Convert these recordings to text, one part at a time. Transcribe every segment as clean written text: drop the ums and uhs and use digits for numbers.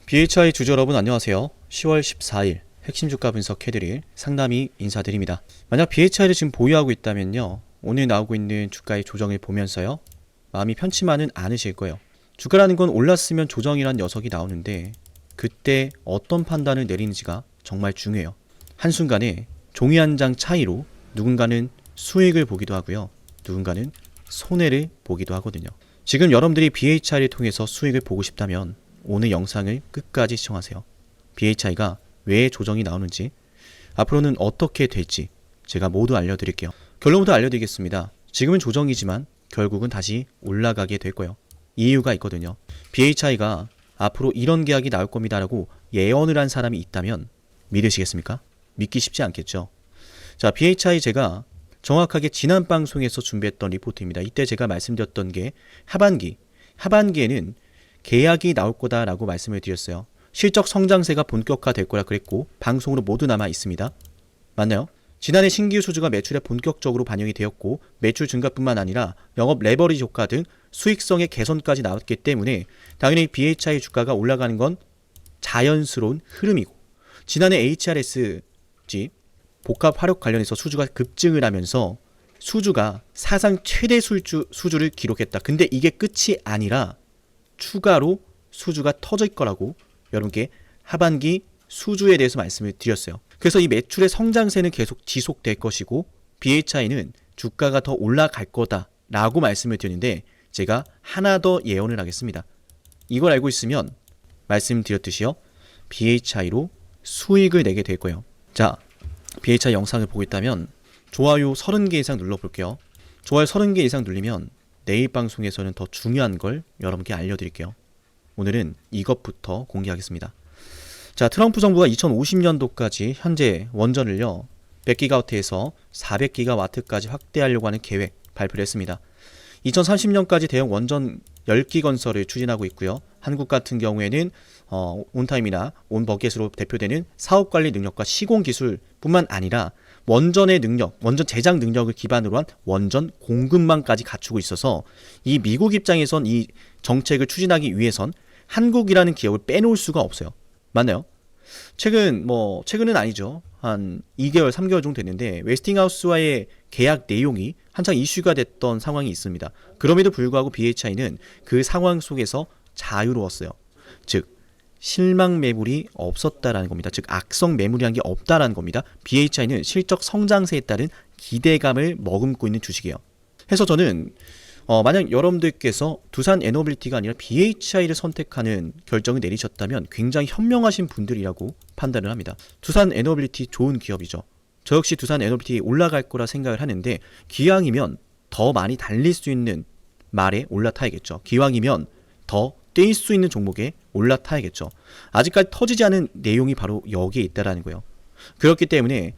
BHI 주주 여러분 안녕하세요. 10월 14일 핵심 주가 분석해드릴 상담이 인사드립니다. 만약 BHI를 지금 보유하고 있다면요, 오늘 나오고 있는 주가의 조정을 보면서요, 마음이 편치만은 않으실 거예요. 주가라는 건 올랐으면 조정이란 녀석이 나오는데 그때 어떤 판단을 내리는지가 정말 중요해요. 한순간에 종이 한 장 차이로 누군가는 수익을 보기도 하고요, 누군가는 손해를 보기도 하거든요. 지금 여러분들이 BHI를 통해서 수익을 보고 싶다면 오늘 영상을 끝까지 시청하세요. BHI가 왜 조정이 나오는지, 앞으로는 어떻게 될지 제가 모두 알려드릴게요. 결론부터 알려드리겠습니다. 지금은 조정이지만 결국은 다시 올라가게 될 거예요. 이유가 있거든요. BHI가 앞으로 이런 계약이 나올 겁니다 라고 예언을 한 사람이 있다면 믿으시겠습니까? 믿기 쉽지 않겠죠. 자, BHI 제가 정확하게 지난 방송에서 준비했던 리포트입니다. 이때 제가 말씀드렸던 게 하반기에는 계약이 나올 거다라고 말씀을 드렸어요. 실적 성장세가 본격화될 거라 그랬고 방송으로 모두 남아 있습니다. 맞나요? 지난해 신규 수주가 매출에 본격적으로 반영이 되었고 매출 증가뿐만 아니라 영업 레버리지 효과 등 수익성의 개선까지 나왔기 때문에 당연히 BHI 주가가 올라가는 건 자연스러운 흐름이고, 지난해 HRSG 복합 화력 관련해서 수주가 급증을 하면서 수주가 사상 최대 수주를 기록했다. 근데 이게 끝이 아니라 추가로 수주가 터질 거라고 여러분께 하반기 수주에 대해서 말씀을 드렸어요. 그래서 이 매출의 성장세는 계속 지속될 것이고 BHI는 주가가 더 올라갈 거다라고 말씀을 드렸는데, 제가 하나 더 예언을 하겠습니다. 이걸 알고 있으면 말씀드렸듯이요, BHI로 수익을 내게 될 거예요. 자, BHI 영상을 보고 있다면 좋아요 30개 이상 눌러볼게요. 좋아요 30개 이상 누르면 내일 방송에서는 더 중요한 걸 여러분께 알려드릴게요. 오늘은 이것부터 공개하겠습니다. 자, 트럼프 정부가 2050년도까지 현재 원전을요 100기가와트에서 400기가와트까지 확대하려고 하는 계획 발표를 했습니다. 2030년까지 대형 원전 10기 건설을 추진하고 있고요. 한국 같은 경우에는 온타임이나 온버겟으로 대표되는 사업관리 능력과 시공기술뿐만 아니라 원전의 능력, 원전 제작 능력을 기반으로 한 원전 공급망까지 갖추고 있어서 이 미국 입장에선 이 정책을 추진하기 위해선 한국이라는 기업을 빼놓을 수가 없어요. 맞나요? 최근은 아니죠. 한 2개월, 3개월 정도 됐는데 웨스팅하우스와의 계약 내용이 한창 이슈가 됐던 상황이 있습니다. 그럼에도 불구하고 BHI는 그 상황 속에서 자유로웠어요. 즉 실망 매물이 없었다라는 겁니다. 즉 악성 매물이란 게 없다라는 겁니다. BHI는 실적 성장세에 따른 기대감을 머금고 있는 주식이에요. 해서 저는 만약 여러분들께서 두산 에너빌리티가 아니라 BHI를 선택하는 결정을 내리셨다면 굉장히 현명하신 분들이라고 판단을 합니다. 두산 에너빌리티 좋은 기업이죠. 저 역시 두산 에너빌리티 올라갈 거라 생각을 하는데, 기왕이면 더 많이 달릴 수 있는 말에 올라타야겠죠. 기왕이면 더 뛸 수 있는 종목에 올라타야겠죠. 아직까지 터지지 않은 내용이 바로 여기에 있다라는 거예요. 그렇기 때문에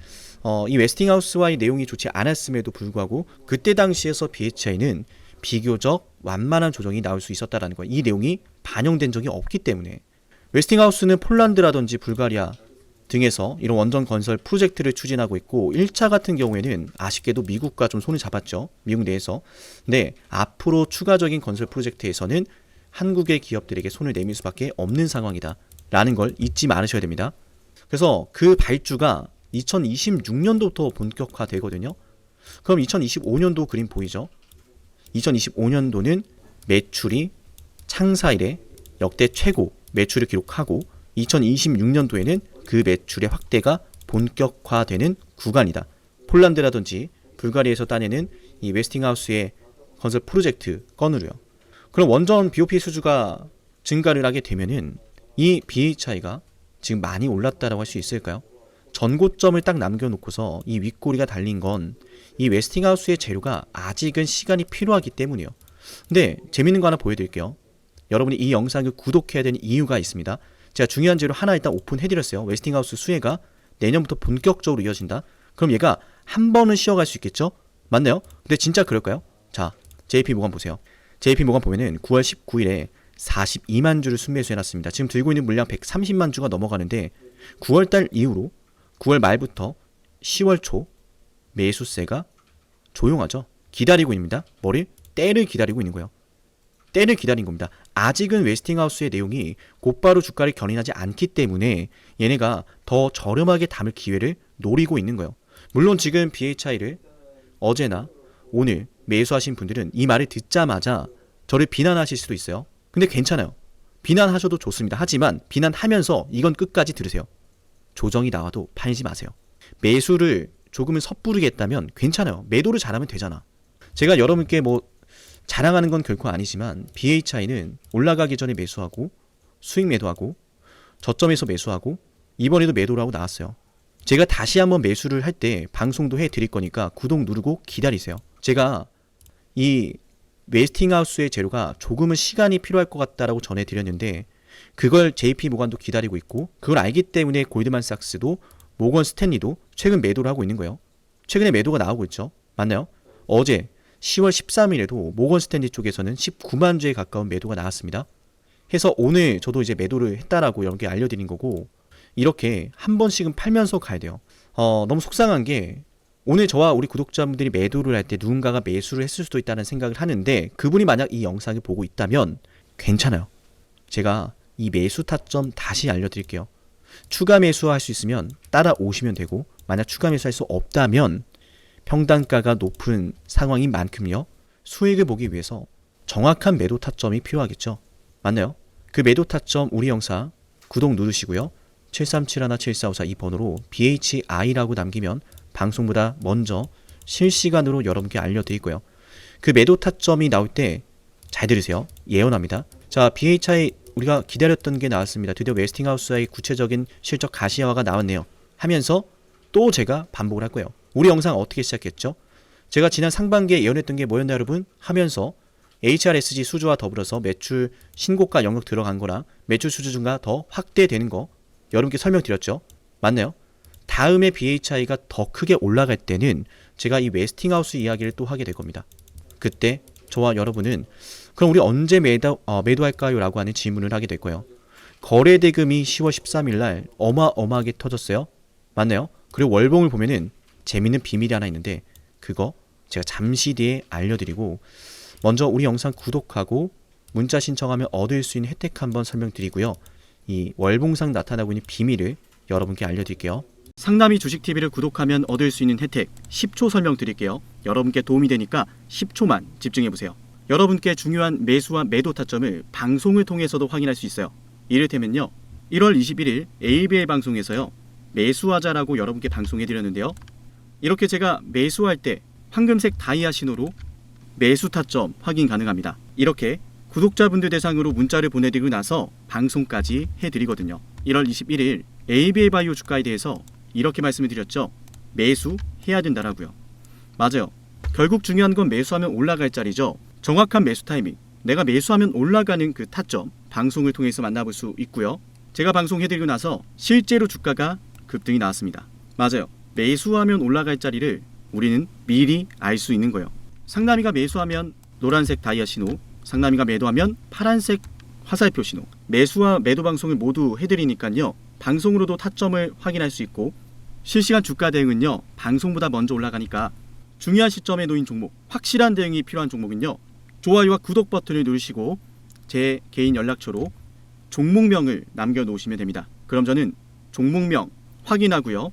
이 웨스팅하우스와의 내용이 좋지 않았음에도 불구하고 그때 당시에서 BHI는 비교적 완만한 조정이 나올 수 있었다라는 거예요. 이 내용이 반영된 적이 없기 때문에. 웨스팅하우스는 폴란드라든지 불가리아 등에서 이런 원전 건설 프로젝트를 추진하고 있고 1차 같은 경우에는 아쉽게도 미국과 좀 손을 잡았죠. 미국 내에서. 근데 앞으로 추가적인 건설 프로젝트에서는 한국의 기업들에게 손을 내밀 수밖에 없는 상황이다 라는 걸 잊지 말으셔야 됩니다. 그래서 그 발주가 2026년도부터 본격화되거든요. 그럼 2025년도 그림 보이죠? 2025년도는 매출이 창사 이래 역대 최고 매출을 기록하고 2026년도에는 그 매출의 확대가 본격화되는 구간이다. 폴란드라든지 불가리아에서 따내는 이 웨스팅하우스의 건설 프로젝트 건으로요. 그럼 원전 BOP 수주가 증가를 하게 되면은 이 BHI가 지금 많이 올랐다라고 할 수 있을까요? 전고점을 딱 남겨놓고서 이 윗꼬리가 달린 건 이 웨스팅하우스의 재료가 아직은 시간이 필요하기 때문이에요. 근데 재밌는 거 하나 보여드릴게요. 여러분이 이 영상을 구독해야 되는 이유가 있습니다. 제가 중요한 재료 하나 일단 오픈해드렸어요. 웨스팅하우스 수혜가 내년부터 본격적으로 이어진다. 그럼 얘가 한 번은 쉬어갈 수 있겠죠? 맞나요? 근데 진짜 그럴까요? 자, JP모건 보세요. JP모건 보면은 9월 19일에 42만 주를 순매수해놨습니다. 지금 들고 있는 물량 130만 주가 넘어가는데 9월달 이후로 9월 말부터 10월 초 매수세가 조용하죠. 기다리고 있습니다. 뭐를? 때를 기다리고 있는 거예요. 때를 기다린 겁니다. 아직은 웨스팅하우스의 내용이 곧바로 주가를 견인하지 않기 때문에 얘네가 더 저렴하게 담을 기회를 노리고 있는 거예요. 물론 지금 BHI를 어제나 오늘 매수하신 분들은 이 말을 듣자마자 저를 비난하실 수도 있어요. 근데 괜찮아요. 비난하셔도 좋습니다. 하지만 비난하면서 이건 끝까지 들으세요. 조정이 나와도 팔지 마세요. 매수를 조금은 섣부르게 했다면 괜찮아요. 매도를 잘하면 되잖아. 제가 여러분께 뭐 자랑하는 건 결코 아니지만 BHI는 올라가기 전에 매수하고 수익 매도하고 저점에서 매수하고 이번에도 매도를 하고 나왔어요. 제가 다시 한번 매수를 할 때 방송도 해드릴 거니까 구독 누르고 기다리세요. 제가 이 웨스팅하우스의 재료가 조금은 시간이 필요할 것 같다라고 전해드렸는데 그걸 JP모간도 기다리고 있고 그걸 알기 때문에 골드만삭스도 모건 스탠리도 최근 매도를 하고 있는 거예요. 최근에 매도가 나오고 있죠. 맞나요? 어제 10월 13일에도 모건 스탠리 쪽에서는 19만 주에 가까운 매도가 나왔습니다. 해서 오늘 저도 이제 매도를 했다라고 여러분께 알려드린 거고 이렇게 한 번씩은 팔면서 가야 돼요. 너무 속상한 게 오늘 저와 우리 구독자분들이 매도를 할 때 누군가가 매수를 했을 수도 있다는 생각을 하는데 그분이 만약 이 영상을 보고 있다면 괜찮아요. 제가 이 매수 타점 다시 알려드릴게요. 추가 매수할 수 있으면 따라오시면 되고 만약 추가 매수할 수 없다면 평단가가 높은 상황인 만큼요. 수익을 보기 위해서 정확한 매도 타점이 필요하겠죠. 맞나요? 그 매도 타점 우리 영상 구독 누르시고요. 7371-7454 이 번호로 BHI라고 남기면 방송보다 먼저 실시간으로 여러분께 알려드릴 거예요. 그 매도 타점이 나올 때 잘 들으세요. 예언합니다. 자, BHI 우리가 기다렸던 게 나왔습니다. 드디어 웨스팅하우스의 구체적인 실적 가시화가 나왔네요. 하면서 또 제가 반복을 할 거예요. 우리 영상 어떻게 시작했죠? 제가 지난 상반기에 예언했던 게 뭐였나 여러분? 하면서 HRSG 수주와 더불어서 매출 신고가 영역 들어간 거랑 매출 수주 증가 더 확대되는 거 여러분께 설명드렸죠? 맞나요? 다음에 BHI가 더 크게 올라갈 때는 제가 이 웨스팅하우스 이야기를 또 하게 될 겁니다. 그때 저와 여러분은 그럼 우리 언제 매도할까요? 라고 하는 질문을 하게 될 거예요. 거래대금이 10월 13일 날 어마어마하게 터졌어요. 맞나요? 그리고 월봉을 보면은 재밌는 비밀이 하나 있는데 그거 제가 잠시 뒤에 알려드리고 먼저 우리 영상 구독하고 문자 신청하면 얻을 수 있는 혜택 한번 설명드리고요. 이 월봉상 나타나고 있는 비밀을 여러분께 알려드릴게요. 상남이 주식TV를 구독하면 얻을 수 있는 혜택 10초 설명드릴게요. 여러분께 도움이 되니까 10초만 집중해보세요. 여러분께 중요한 매수와 매도 타점을 방송을 통해서도 확인할 수 있어요. 이를테면요. 1월 21일 ABL 방송에서요. 매수하자라고 여러분께 방송해드렸는데요. 이렇게 제가 매수할 때 황금색 다이아 신호로 매수 타점 확인 가능합니다. 이렇게 구독자분들 대상으로 문자를 보내드리고 나서 방송까지 해드리거든요. 1월 21일 ABL 바이오 주가에 대해서 이렇게 말씀을 드렸죠. 매수해야 된다라고요. 맞아요. 결국 중요한 건 매수하면 올라갈 자리죠. 정확한 매수 타이밍, 내가 매수하면 올라가는 그 타점 방송을 통해서 만나볼 수 있고요. 제가 방송해드리고 나서 실제로 주가가 급등이 나왔습니다. 맞아요. 매수하면 올라갈 자리를 우리는 미리 알 수 있는 거예요. 상남이가 매수하면 노란색 다이아 신호, 상남이가 매도하면 파란색 화살표 신호. 매수와 매도 방송을 모두 해드리니까요. 방송으로도 타점을 확인할 수 있고 실시간 주가 대응은요. 방송보다 먼저 올라가니까 중요한 시점에 놓인 종목, 확실한 대응이 필요한 종목은요. 좋아요와 구독 버튼을 누르시고 제 개인 연락처로 종목명을 남겨놓으시면 됩니다. 그럼 저는 종목명 확인하고요.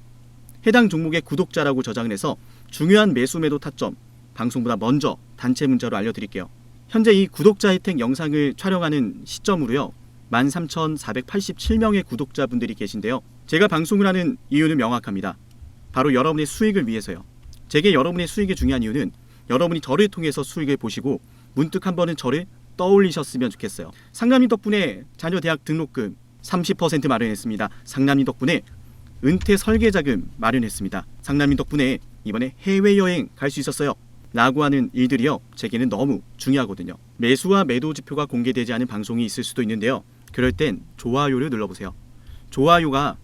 해당 종목의 구독자라고 저장을 해서 중요한 매수 매도 타점 방송보다 먼저 단체 문자로 알려드릴게요. 현재 이 구독자 혜택 영상을 촬영하는 시점으로요. 13,487명의 구독자분들이 계신데요. 제가 방송을 하는 이유는 명확합니다. 바로 여러분의 수익을 위해서요. 제게 여러분의 수익이 중요한 이유는 여러분이 저를 통해서 수익을 보시고 문득 한 번은 저를 떠올리셨으면 좋겠어요. 상남이 덕분에 자녀 대학 등록금 30% 마련했습니다. 상남이 덕분에 은퇴 설계자금 마련했습니다. 상남이 덕분에 이번에 해외여행 갈 수 있었어요. 라고 하는 일들이요. 제게는 너무 중요하거든요. 매수와 매도 지표가 공개되지 않은 방송이 있을 수도 있는데요. 그럴 땐 좋아요를 눌러보세요. 좋아요가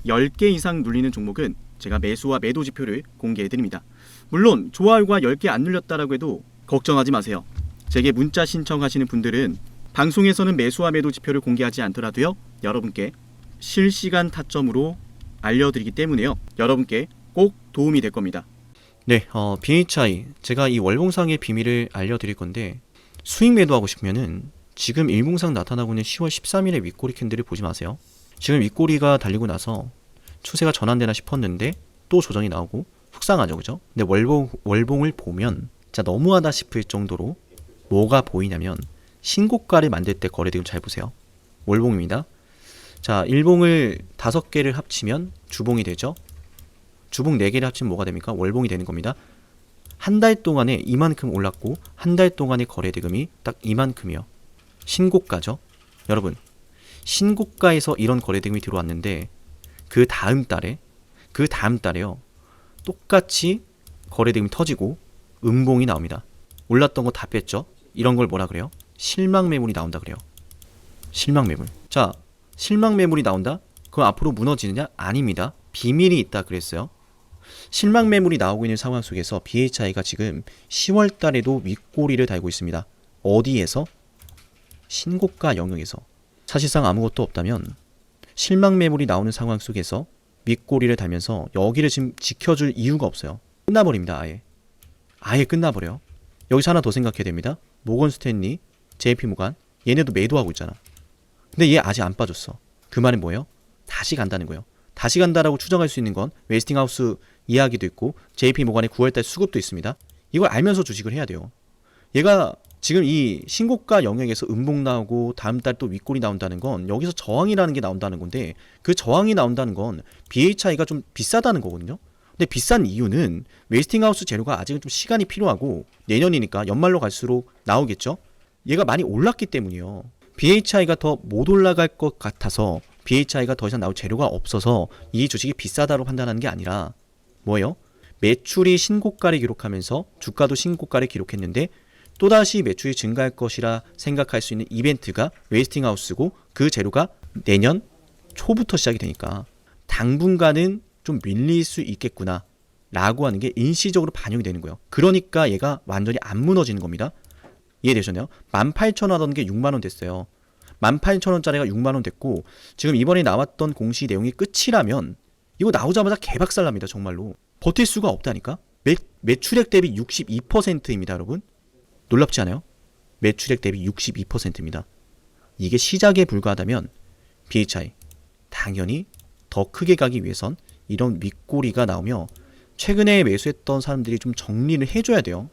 10개 이상 눌리는 종목은 제가 매수와 매도 지표를 공개해드립니다. 물론 좋아요가 10개 안 눌렸다라고 해도 걱정하지 마세요. 제게 문자 신청하시는 분들은 방송에서는 매수와 매도 지표를 공개하지 않더라도요. 여러분께 실시간 타점으로 알려드리기 때문에요. 여러분께 꼭 도움이 될 겁니다. 네, BHI 제가 이 월봉상의 비밀을 알려드릴 건데 수익 매도하고 싶으면은 지금 일봉상 나타나고 있는 10월 13일의 윗꼬리 캔들을 보지 마세요. 지금 윗꼬리가 달리고 나서 추세가 전환되나 싶었는데 또 조정이 나오고 속상하죠, 그죠? 근데 월봉을 보면 진짜 너무하다 싶을 정도로 뭐가 보이냐면 신고가를 만들 때 거래대금 잘 보세요. 월봉입니다. 자, 일봉을 5개를 합치면 주봉이 되죠. 주봉 4개를 합치면 뭐가 됩니까? 월봉이 되는 겁니다. 한 달 동안에 이만큼 올랐고 한 달 동안의 거래대금이 딱 이만큼이요. 신고가죠. 여러분, 신고가에서 이런 거래대금이 들어왔는데 그 다음 달에요. 똑같이 거래대금이 터지고 음봉이 나옵니다. 올랐던 거 다 뺐죠. 이런 걸 뭐라 그래요? 실망 매물이 나온다 그래요. 실망 매물. 자, 실망 매물이 나온다? 그럼 앞으로 무너지느냐? 아닙니다. 비밀이 있다 그랬어요. 실망 매물이 나오고 있는 상황 속에서 BHI가 지금 10월 달에도 윗꼬리를 달고 있습니다. 어디에서? 신고가 영역에서. 사실상 아무것도 없다면 실망 매물이 나오는 상황 속에서 윗꼬리를 달면서 여기를 지금 지켜줄 이유가 없어요. 끝나버립니다. 아예 끝나버려요. 여기서 하나 더 생각해야 됩니다. 모건 스탠리, JP 모간, 얘네도 매도하고 있잖아. 근데 얘 아직 안 빠졌어. 그 말은 뭐예요? 다시 간다는 거예요. 다시 간다라고 추정할 수 있는 건 웨스팅하우스 이야기도 있고 JP 모간의 9월달 수급도 있습니다. 이걸 알면서 주식을 해야 돼요. 얘가 지금 이 신고가 영역에서 음봉 나오고 다음 달 또 윗골이 나온다는 건 여기서 저항이라는 게 나온다는 건데, 그 저항이 나온다는 건 BHI가 좀 비싸다는 거거든요. 근데 비싼 이유는 웨스팅하우스 재료가 아직은 좀 시간이 필요하고 내년이니까 연말로 갈수록 나오겠죠. 얘가 많이 올랐기 때문이요. BHI가 더 못 올라갈 것 같아서, BHI가 더 이상 나올 재료가 없어서 이 주식이 비싸다로 판단하는 게 아니라 뭐예요? 매출이 신고가를 기록하면서 주가도 신고가를 기록했는데 또다시 매출이 증가할 것이라 생각할 수 있는 이벤트가 웨스팅하우스고, 그 재료가 내년 초부터 시작이 되니까 당분간은 좀 밀릴 수 있겠구나 라고 하는 게 일시적으로 반영이 되는 거예요. 그러니까 얘가 완전히 안 무너지는 겁니다. 이해되셨나요? 18,000원 하던 게 6만원 됐어요. 18,000원짜리가 6만원 됐고, 지금 이번에 나왔던 공시 내용이 끝이라면 이거 나오자마자 개박살 납니다. 정말로 버틸 수가 없다니까. 매출액 대비 62%입니다 여러분. 놀랍지 않아요? 매출액 대비 62%입니다. 이게 시작에 불과하다면 BHI 당연히 더 크게 가기 위해선 이런 윗꼬리가 나오며 최근에 매수했던 사람들이 좀 정리를 해줘야 돼요.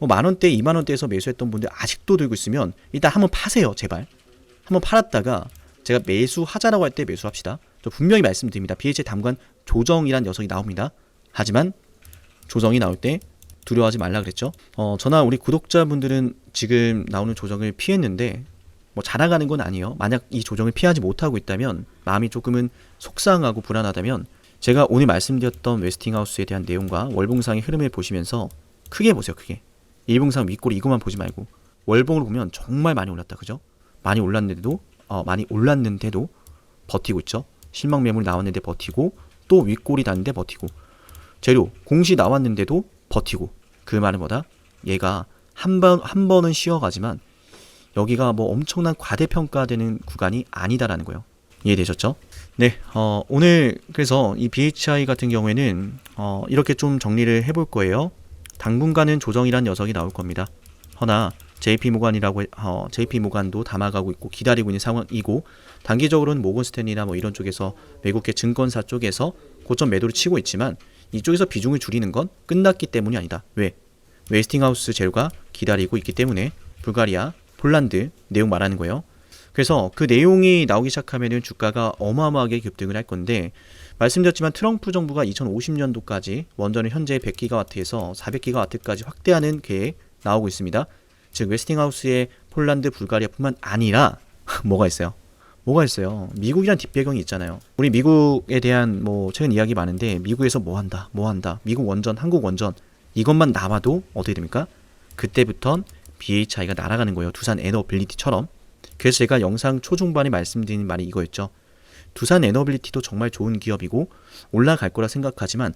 뭐 만원대, 2만원대에서 매수했던 분들 아직도 들고 있으면 일단 한번 파세요. 제발. 한번 팔았다가 제가 매수하자라고 할 때 매수합시다. 저 분명히 말씀드립니다. BHI 당분간 조정이란 녀석이 나옵니다. 하지만 조정이 나올 때 두려워하지 말라 그랬죠. 저나 우리 구독자분들은 지금 나오는 조정을 피했는데 뭐 자랑하는 건 아니에요. 만약 이 조정을 피하지 못하고 있다면, 마음이 조금은 속상하고 불안하다면 제가 오늘 말씀드렸던 웨스팅하우스에 대한 내용과 월봉상의 흐름을 보시면서 크게 보세요. 크게. 일봉상 윗꼬리 이것만 보지 말고 월봉을 보면 정말 많이 올랐다. 그죠? 많이 올랐는데도 버티고 있죠. 실망 매물이 나왔는데 버티고, 또 윗꼬리 났는데 버티고, 재료 공시 나왔는데도 버티고. 그 말은 뭐다? 얘가 한 번은 쉬어가지만 여기가 뭐 엄청난 과대평가되는 구간이 아니다라는 거예요. 이해되셨죠? 네, 오늘 그래서 이 BHI 같은 경우에는 이렇게 좀 정리를 해볼 거예요. 당분간은 조정이란 녀석이 나올 겁니다. 허나 JP 모간도 담아가고 있고 기다리고 있는 상황이고, 단기적으로는 모건 스탠리나 뭐 이런 쪽에서 외국계 증권사 쪽에서 고점 매도를 치고 있지만 이쪽에서 비중을 줄이는 건 끝났기 때문이 아니다. 왜? 웨스팅하우스 재료가 기다리고 있기 때문에. 불가리아, 폴란드 내용 말하는 거예요. 그래서 그 내용이 나오기 시작하면은 주가가 어마어마하게 급등을 할 건데, 말씀드렸지만 트럼프 정부가 2050년도까지 원전을 현재 100기가와트에서 400기가와트까지 확대하는 계획 나오고 있습니다. 즉 웨스팅하우스의 폴란드, 불가리아뿐만 아니라 뭐가 있어요? 미국이란 뒷배경이 있잖아요. 우리 미국에 대한 뭐 최근 이야기 많은데, 미국에서 뭐 한다. 미국 원전, 한국 원전 이것만 나와도 어떻게 됩니까? 그때부턴 BHI가 날아가는 거예요. 두산 에너빌리티처럼. 그래서 제가 영상 초중반에 말씀드린 말이 이거였죠. 두산 에너빌리티도 정말 좋은 기업이고 올라갈 거라 생각하지만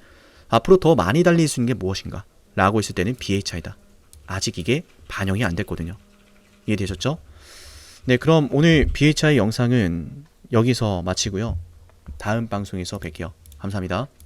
앞으로 더 많이 달릴 수 있는 게 무엇인가 라고 했을 때는 BHI다. 아직 이게 반영이 안 됐거든요. 이해되셨죠? 네, 그럼 오늘 BHI 영상은 여기서 마치고요. 다음 방송에서 뵐게요. 감사합니다.